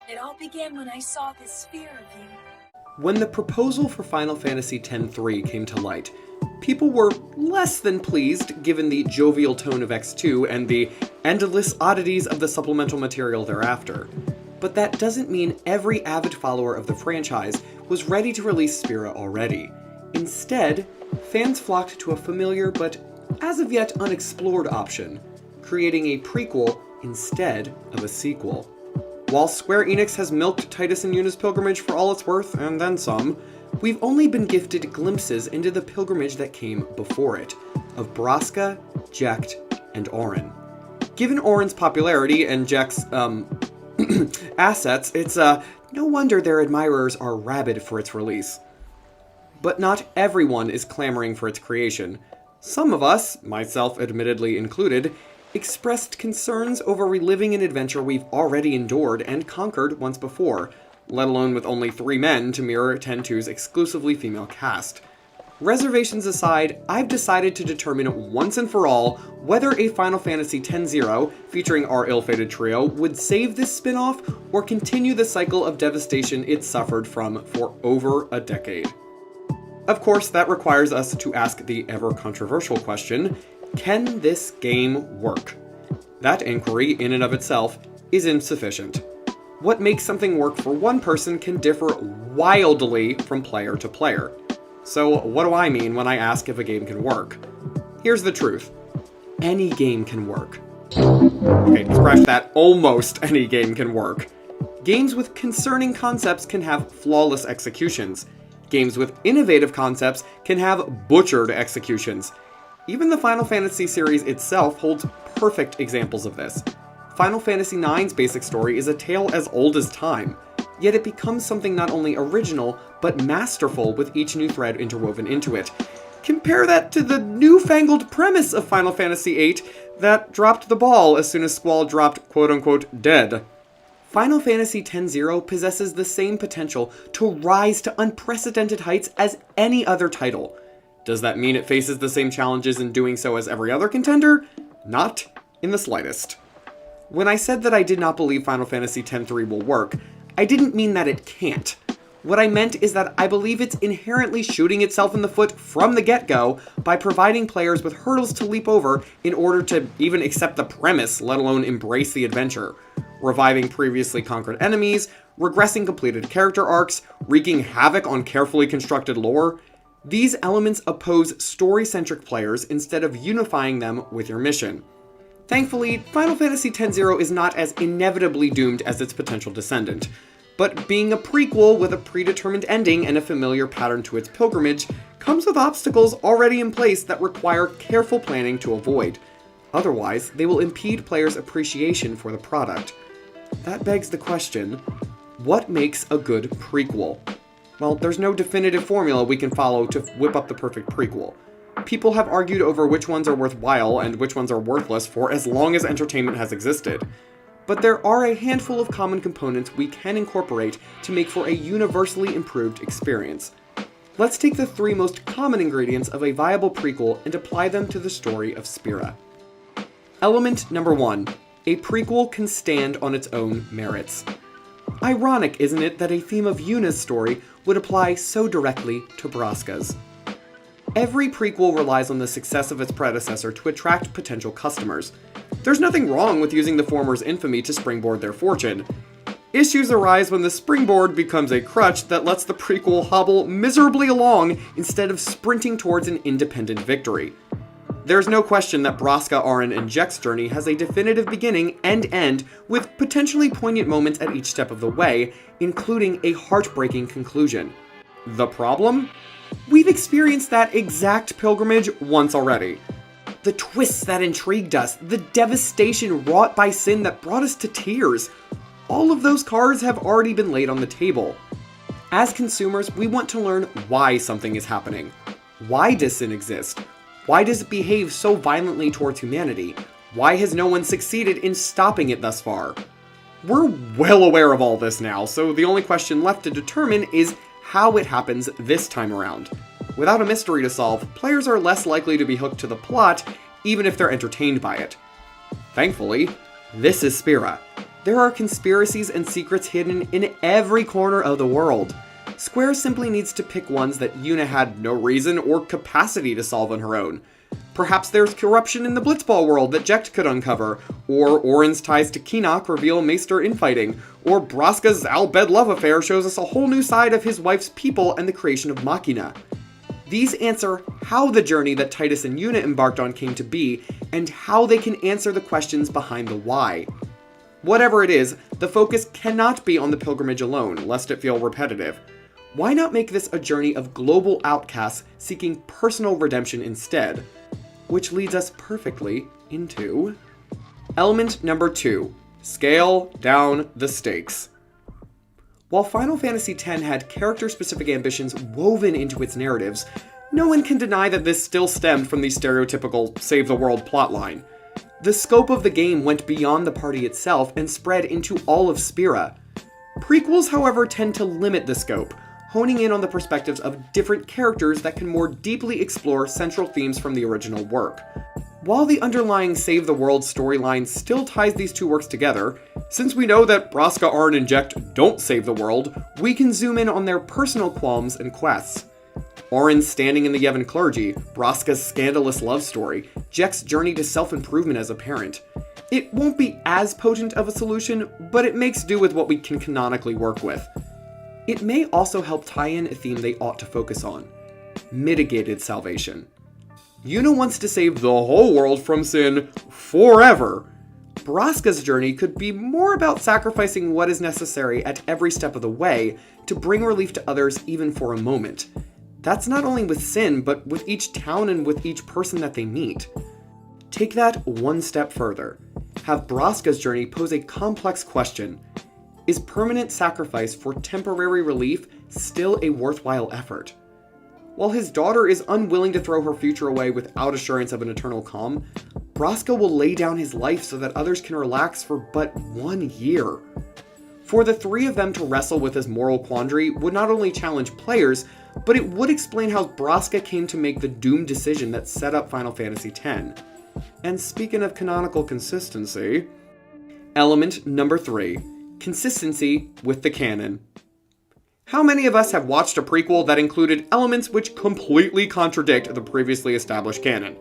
It all began when I saw this sphere of you. When the proposal for Final Fantasy X-3 came to light, people were less than pleased given the jovial tone of X2 and the endless oddities of the supplemental material thereafter. But that doesn't mean every avid follower of the franchise was ready to release Spira already. Instead, fans flocked to a familiar but as of yet unexplored option, creating a prequel instead of a sequel. While Square Enix has milked Tidus and Yuna's pilgrimage for all it's worth, and then some, we've only been gifted glimpses into the pilgrimage that came before it, of Braska, Jecht, and Auron. Given Auron's popularity and Jecht's, assets, it's no wonder their admirers are rabid for its release. But not everyone is clamoring for its creation. Some of us, myself admittedly included, expressed concerns over reliving an adventure we've already endured and conquered once before, let alone with only 3 men to mirror Ten-2's exclusively female cast. Reservations aside, I've decided to determine once and for all whether a Final Fantasy X-0 featuring our ill-fated trio would save this spin-off or continue the cycle of devastation it suffered from for over a decade. Of course, that requires us to ask the ever-controversial question, can this game work? That inquiry, in and of itself, is insufficient. What makes something work for one person can differ wildly from player to player. So what do I mean when I ask if a game can work? Here's the truth. Any game can work. Okay, scratch that. Almost any game can work. Games with concerning concepts can have flawless executions. Games with innovative concepts can have butchered executions. Even the Final Fantasy series itself holds perfect examples of this. Final Fantasy IX's basic story is a tale as old as time, yet it becomes something not only original, but masterful with each new thread interwoven into it. Compare that to the newfangled premise of Final Fantasy VIII that dropped the ball as soon as Squall dropped quote-unquote dead. Final Fantasy X-0 possesses the same potential to rise to unprecedented heights as any other title. Does that mean it faces the same challenges in doing so as every other contender? Not in the slightest. When I said that I did not believe Final Fantasy X-3 will work, I didn't mean that it can't. What I meant is that I believe it's inherently shooting itself in the foot from the get-go by providing players with hurdles to leap over in order to even accept the premise, let alone embrace the adventure. Reviving previously conquered enemies, regressing completed character arcs, wreaking havoc on carefully constructed lore. These elements oppose story-centric players instead of unifying them with your mission. Thankfully, Final Fantasy X-0 is not as inevitably doomed as its potential descendant, but being a prequel with a predetermined ending and a familiar pattern to its pilgrimage comes with obstacles already in place that require careful planning to avoid. Otherwise, they will impede players' appreciation for the product. That begs the question, what makes a good prequel? Well, there's no definitive formula we can follow to whip up the perfect prequel. People have argued over which ones are worthwhile and which ones are worthless for as long as entertainment has existed. But there are a handful of common components we can incorporate to make for a universally improved experience. Let's take the 3 most common ingredients of a viable prequel and apply them to the story of Spira. Element number 1. A prequel can stand on its own merits. Ironic, isn't it, that a theme of Yuna's story would apply so directly to Braska's? Every prequel relies on the success of its predecessor to attract potential customers. There's nothing wrong with using the former's infamy to springboard their fortune. Issues arise when the springboard becomes a crutch that lets the prequel hobble miserably along instead of sprinting towards an independent victory. There's no question that Braska, Auron, and Jecht's journey has a definitive beginning and end with potentially poignant moments at each step of the way, including a heartbreaking conclusion. The problem? We've experienced that exact pilgrimage once already. The twists that intrigued us, the devastation wrought by sin that brought us to tears, all of those cards have already been laid on the table. As consumers, we want to learn why something is happening. Why does sin exist? Why does it behave so violently towards humanity? Why has no one succeeded in stopping it thus far? We're well aware of all this now, so the only question left to determine is how it happens this time around. Without a mystery to solve, players are less likely to be hooked to the plot, even if they're entertained by it. Thankfully, this is Spira. There are conspiracies and secrets hidden in every corner of the world. Square simply needs to pick ones that Yuna had no reason or capacity to solve on her own. Perhaps there's corruption in the Blitzball world that Jecht could uncover, or Auron's ties to Kinok reveal Maester infighting, or Braska's Al-Bhed love affair shows us a whole new side of his wife's people and the creation of Machina. These answer how the journey that Tidus and Yuna embarked on came to be, and how they can answer the questions behind the why. Whatever it is, the focus cannot be on the pilgrimage alone, lest it feel repetitive. Why not make this a journey of global outcasts seeking personal redemption instead? Which leads us perfectly into element number 2, scale down the stakes. While Final Fantasy X had character-specific ambitions woven into its narratives, no one can deny that this still stemmed from the stereotypical save-the-world plotline. The scope of the game went beyond the party itself and spread into all of Spira. Prequels, however, tend to limit the scope, honing in on the perspectives of different characters that can more deeply explore central themes from the original work. While the underlying Save the World storyline still ties these two works together, since we know that Braska, Auron, and Jecht don't save the world, we can zoom in on their personal qualms and quests. Auron's standing in the Yevon clergy, Braska's scandalous love story, Jecht's journey to self-improvement as a parent. It won't be as potent of a solution, but it makes do with what we can canonically work with. It may also help tie in a theme they ought to focus on: mitigated salvation. Yuna wants to save the whole world from sin forever. Braska's journey could be more about sacrificing what is necessary at every step of the way to bring relief to others even for a moment. That's not only with sin, but with each town and with each person that they meet. Take that one step further. Have Braska's journey pose a complex question. Is permanent sacrifice for temporary relief still a worthwhile effort? While his daughter is unwilling to throw her future away without assurance of an eternal calm, Braska will lay down his life so that others can relax for but 1 year. For the three of them to wrestle with this moral quandary would not only challenge players, but it would explain how Braska came to make the doomed decision that set up Final Fantasy X. And speaking of canonical consistency, element number 3, consistency with the canon. How many of us have watched a prequel that included elements which completely contradict the previously established canon?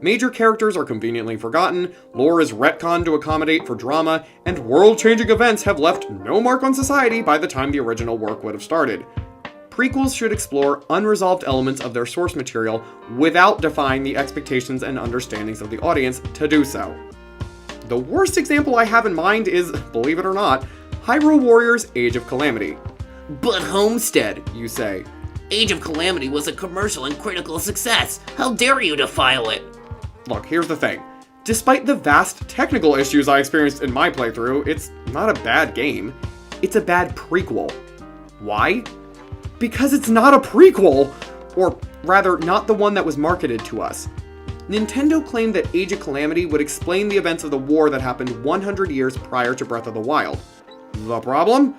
Major characters are conveniently forgotten, lore is retconned to accommodate for drama, and world-changing events have left no mark on society by the time the original work would have started. Prequels should explore unresolved elements of their source material without defying the expectations and understandings of the audience to do so. The worst example I have in mind is, believe it or not, Hyrule Warriors: Age of Calamity. But Homestead, You say. Age of Calamity was a commercial and critical success. How dare you defile it? Look, here's the thing. Despite the vast technical issues I experienced in my playthrough, it's not a bad game. It's a bad prequel. Why? Because it's not a prequel! Or rather, not the one that was marketed to us. Nintendo claimed that Age of Calamity would explain the events of the war that happened 100 years prior to Breath of the Wild. The problem?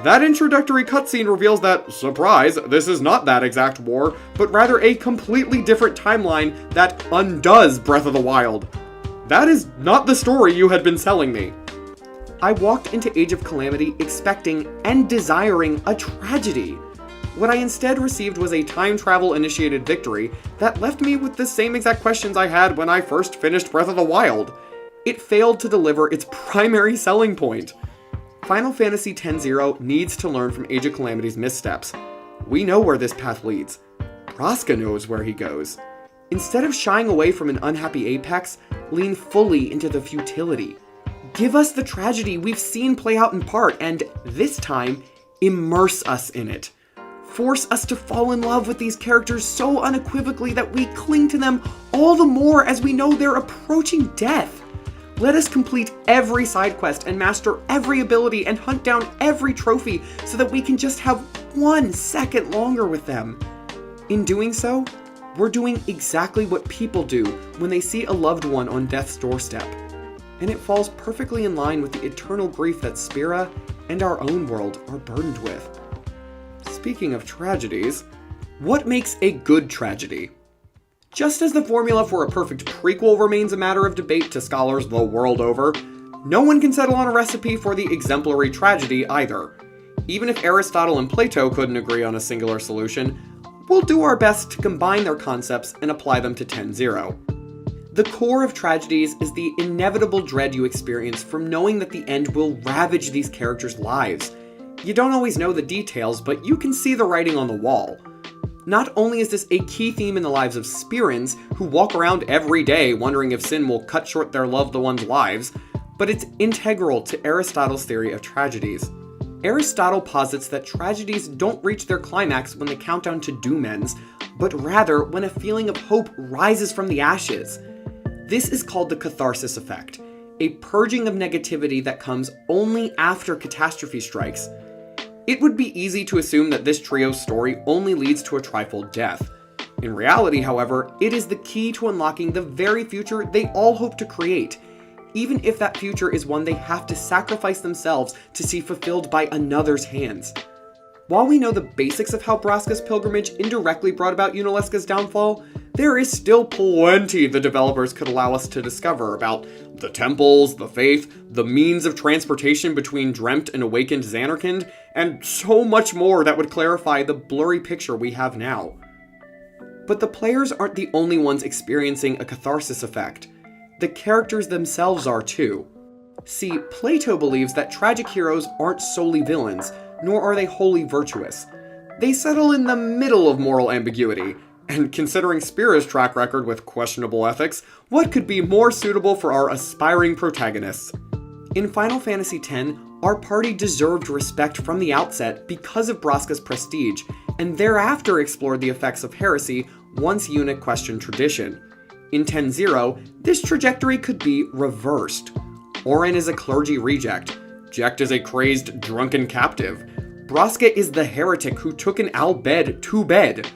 That introductory cutscene reveals that, surprise, this is not that exact war, but rather a completely different timeline that undoes Breath of the Wild. That is not the story you had been selling me. I walked into Age of Calamity expecting and desiring a tragedy. What I instead received was a time travel-initiated victory that left me with the same exact questions I had when I first finished Breath of the Wild. It failed to deliver its primary selling point. Final Fantasy X-0 needs to learn from Age of Calamity's missteps. We know where this path leads. Braska knows where he goes. Instead of shying away from an unhappy Apex, lean fully into the futility. Give us the tragedy we've seen play out in part, and this time, immerse us in it. Force us to fall in love with these characters so unequivocally that we cling to them all the more as we know they're approaching death. Let us complete every side quest and master every ability and hunt down every trophy so that we can just have 1 second longer with them. In doing so, we're doing exactly what people do when they see a loved one on death's doorstep. And it falls perfectly in line with the eternal grief that Spira and our own world are burdened with. Speaking of tragedies, what makes a good tragedy? Just as the formula for a perfect prequel remains a matter of debate to scholars the world over, No one can settle on a recipe for the exemplary tragedy either. Even if Aristotle and Plato couldn't agree on a singular solution, we'll do our best to combine their concepts and apply them to 10-0. The core of tragedies is the inevitable dread you experience from knowing that the end will ravage these characters' lives. You don't always know the details, but you can see the writing on the wall. Not only is this a key theme in the lives of Spirins, who walk around every day wondering if sin will cut short their loved ones' lives, but it's integral to Aristotle's theory of tragedies. Aristotle posits that tragedies don't reach their climax when the countdown to doom ends, but rather when a feeling of hope rises from the ashes. This is called the catharsis effect, a purging of negativity that comes only after catastrophe strikes. It would be easy to assume that this trio's story only leads to a trifold death. In reality, however, it is the key to unlocking the very future they all hope to create, even if that future is one they have to sacrifice themselves to see fulfilled by another's hands. While we know the basics of how Braska's pilgrimage indirectly brought about Yunalesca's downfall, there is still plenty the developers could allow us to discover about the temples, the faith, the means of transportation between dreamt and awakened Zanarkand, and so much more that would clarify the blurry picture we have now. But the players aren't the only ones experiencing a catharsis effect. The characters themselves are too. See, Plato believes that tragic heroes aren't solely villains, nor are they wholly virtuous. They settle in the middle of moral ambiguity, and considering Spira's track record with questionable ethics, what could be more suitable for our aspiring protagonists? In Final Fantasy X, our party deserved respect from the outset because of Braska's prestige, and thereafter explored the effects of heresy once Yuna questioned tradition. In 10-0, this trajectory could be reversed. Auron is a clergy reject. Jecht is a crazed, drunken captive. Braska is the heretic who took an Al-Bhed to bed.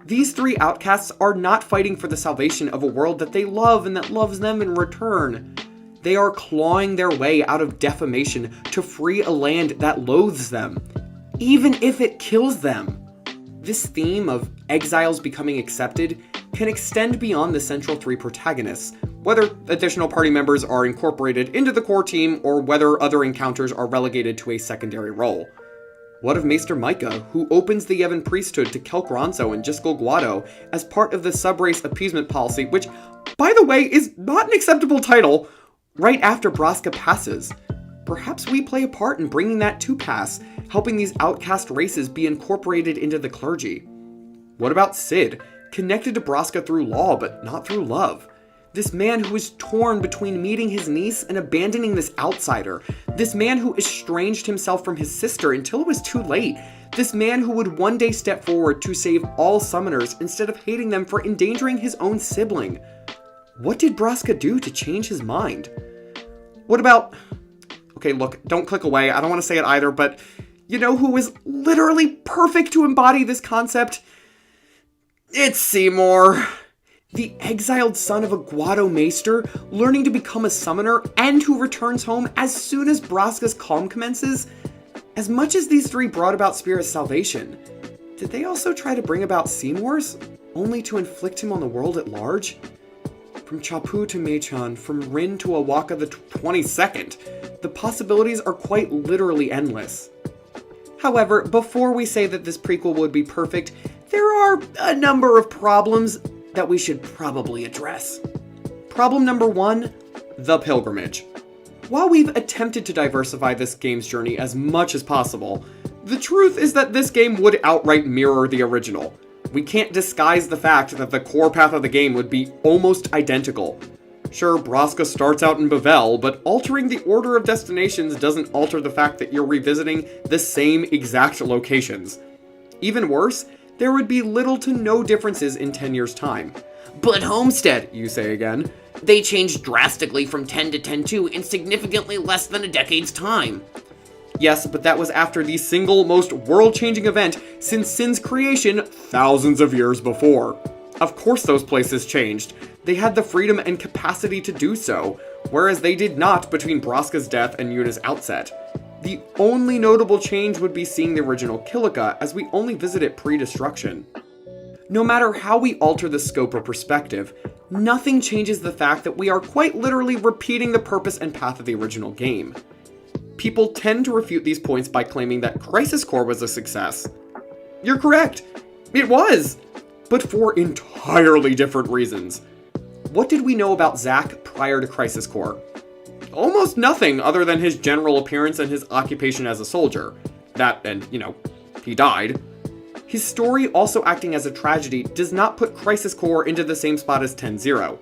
These three outcasts are not fighting for the salvation of a world that they love and that loves them in return. They are clawing their way out of defamation to free a land that loathes them, even if it kills them. This theme of exiles becoming accepted can extend beyond the central three protagonists, whether additional party members are incorporated into the core team or whether other encounters are relegated to a secondary role. What of Maester Micah, who opens the Yevon priesthood to Kelk Ronso and Jiskel Guado as part of the subrace appeasement policy, which, by the way, is not an acceptable title, right after Braska passes? Perhaps we play a part in bringing that to pass, helping these outcast races be incorporated into the clergy. What about Cid, connected to Braska through law but not through love? This man who is torn between meeting his niece and abandoning this outsider. This man who estranged himself from his sister until it was too late. This man who would one day step forward to save all summoners instead of hating them for endangering his own sibling. What did Braska do to change his mind? What about... Okay, look, don't click away. I don't want to say it either, but you know who is literally perfect to embody this concept? It's Seymour. The exiled son of a Guado Maester, learning to become a summoner, and who returns home as soon as Braska's calm commences. As much as these three brought about Spira's salvation, did they also try to bring about Seymour's, only to inflict him on the world at large? From Chapu to Mei-chan, from Rin to Awaka the 22nd, the possibilities are quite literally endless. However, before we say that this prequel would be perfect, there are a number of problems that we should probably address. Problem number 1, the pilgrimage. While we've attempted to diversify this game's journey as much as possible, the truth is that this game would outright mirror the original. We can't disguise the fact that the core path of the game would be almost identical. Sure, Braska starts out in Bavel, but altering the order of destinations doesn't alter the fact that you're revisiting the same exact locations. Even worse, there would be little to no differences in 10 years' time. But Homestead, You say again. they changed drastically from 10 to 10-2 in significantly less than a decade's time. Yes, but that was after the single most world-changing event since Sin's creation thousands of years before. Of course those places changed. They had the freedom and capacity to do so, whereas they did not between Braska's death and Yuna's outset. The only notable change would be seeing the original Kilika, as we only visit it pre-destruction. No matter how we alter the scope or perspective, nothing changes the fact that we are quite literally repeating the purpose and path of the original game. People tend to refute these points by claiming that Crisis Core was a success. You're correct, it was, but for entirely different reasons. What did we know about Zack prior to Crisis Core? Almost nothing other than his general appearance and his occupation as a soldier. That, and, he died. His story also acting as a tragedy does not put Crisis Core into the same spot as 10-0.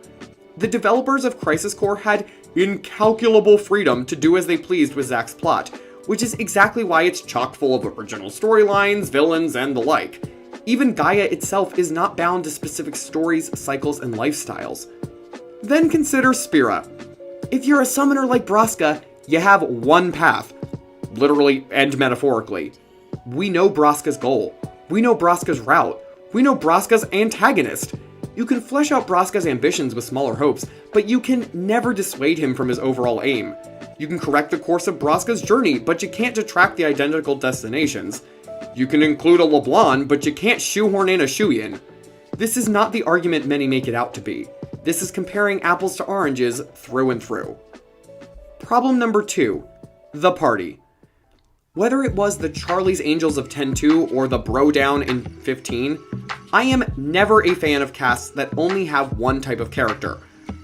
The developers of Crisis Core had incalculable freedom to do as they pleased with Zack's plot, which is exactly why it's chock full of original storylines, villains, and the like. Even Gaia itself is not bound to specific stories, cycles, and lifestyles. Then consider Spira. If you're a summoner like Braska, you have one path, literally and metaphorically. We know Braska's goal. We know Braska's route. We know Braska's antagonist. You can flesh out Braska's ambitions with smaller hopes, but you can never dissuade him from his overall aim. You can correct the course of Braska's journey, but you can't detract the identical destinations. You can include a LeBlanc, but you can't shoehorn in a Shuyin. This is not the argument many make it out to be. This is comparing apples to oranges through and through. Problem number 2. The party. Whether it was the Charlie's Angels of 10-2 or the Bro Down in 15, I am never a fan of casts that only have one type of character.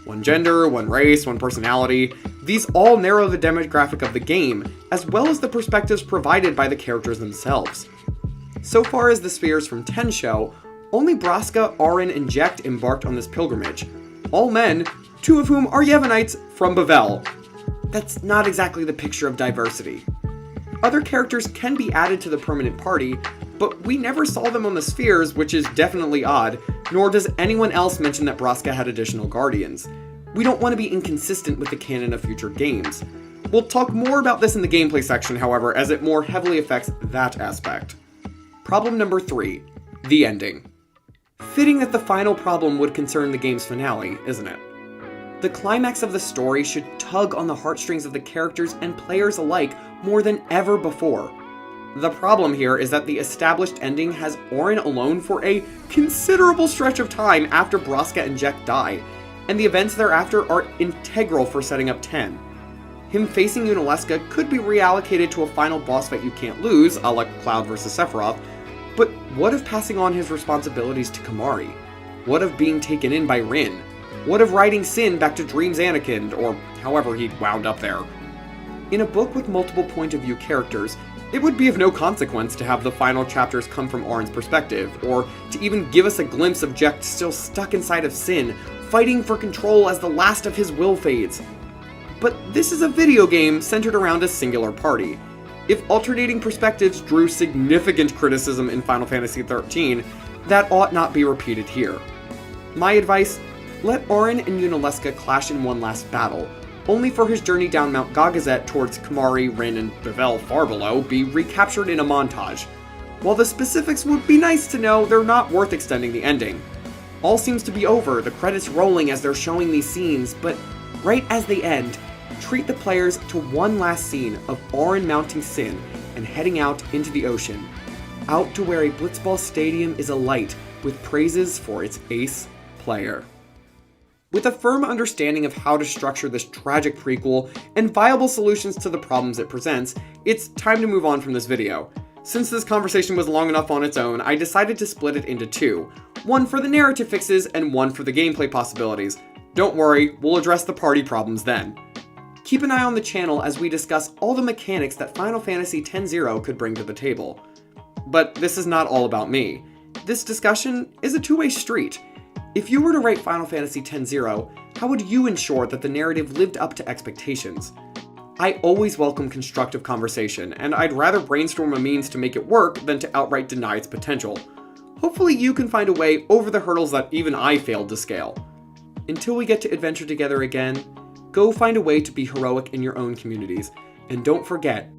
One gender, one race, one personality. These all narrow the demographic of the game, as well as the perspectives provided by the characters themselves. So far as the spheres from 10 show, only Braska, Auron, and Jecht embarked on this pilgrimage. All men, 2 of whom are Yevonites from Bavel. That's not exactly the picture of diversity. Other characters can be added to the permanent party, but we never saw them on the spheres, which is definitely odd, nor does anyone else mention that Braska had additional guardians. We don't want to be inconsistent with the canon of future games. We'll talk more about this in the gameplay section, however, as it more heavily affects that aspect. Problem number 3. The ending. Fitting that the final problem would concern the game's finale, isn't it? The climax of the story should tug on the heartstrings of the characters and players alike more than ever before. The problem here is that the established ending has Auron alone for a considerable stretch of time after Braska and Jecht die, and the events thereafter are integral for setting up 10. Him facing Yunalesca could be reallocated to a final boss fight you can't lose, a la Cloud vs Sephiroth, but what of passing on his responsibilities to Kimahri? What of being taken in by Rin? What of riding Sin back to Dream's Anakin, or however he wound up there? In a book with multiple point of view characters, it would be of no consequence to have the final chapters come from Auron's perspective, or to even give us a glimpse of Jecht still stuck inside of Sin, fighting for control as the last of his will fades. But this is a video game centered around a singular party. If alternating perspectives drew significant criticism in Final Fantasy XIII, that ought not be repeated here. My advice: let Auron and Yunalesca clash in one last battle, only for his journey down Mount Gagazet towards Kimahri, Rin, and Bavel far below be recaptured in a montage. While the specifics would be nice to know, they're not worth extending the ending. All seems to be over, the credits rolling as they're showing these scenes, but right as they end, treat the players to one last scene of Auron mounting Sin and heading out into the ocean, out to where a Blitzball stadium is alight with praises for its ace player. With a firm understanding of how to structure this tragic prequel and viable solutions to the problems it presents, it's time to move on from this video. Since this conversation was long enough on its own, I decided to split it into 2. One for the narrative fixes and one for the gameplay possibilities. Don't worry, we'll address the party problems then. Keep an eye on the channel as we discuss all the mechanics that Final Fantasy X-0 could bring to the table. But this is not all about me. This discussion is a two-way street. If you were to write Final Fantasy X-0, how would you ensure that the narrative lived up to expectations? I always welcome constructive conversation, and I'd rather brainstorm a means to make it work than to outright deny its potential. Hopefully you can find a way over the hurdles that even I failed to scale. Until we get to adventure together again, go find a way to be heroic in your own communities, and don't forget,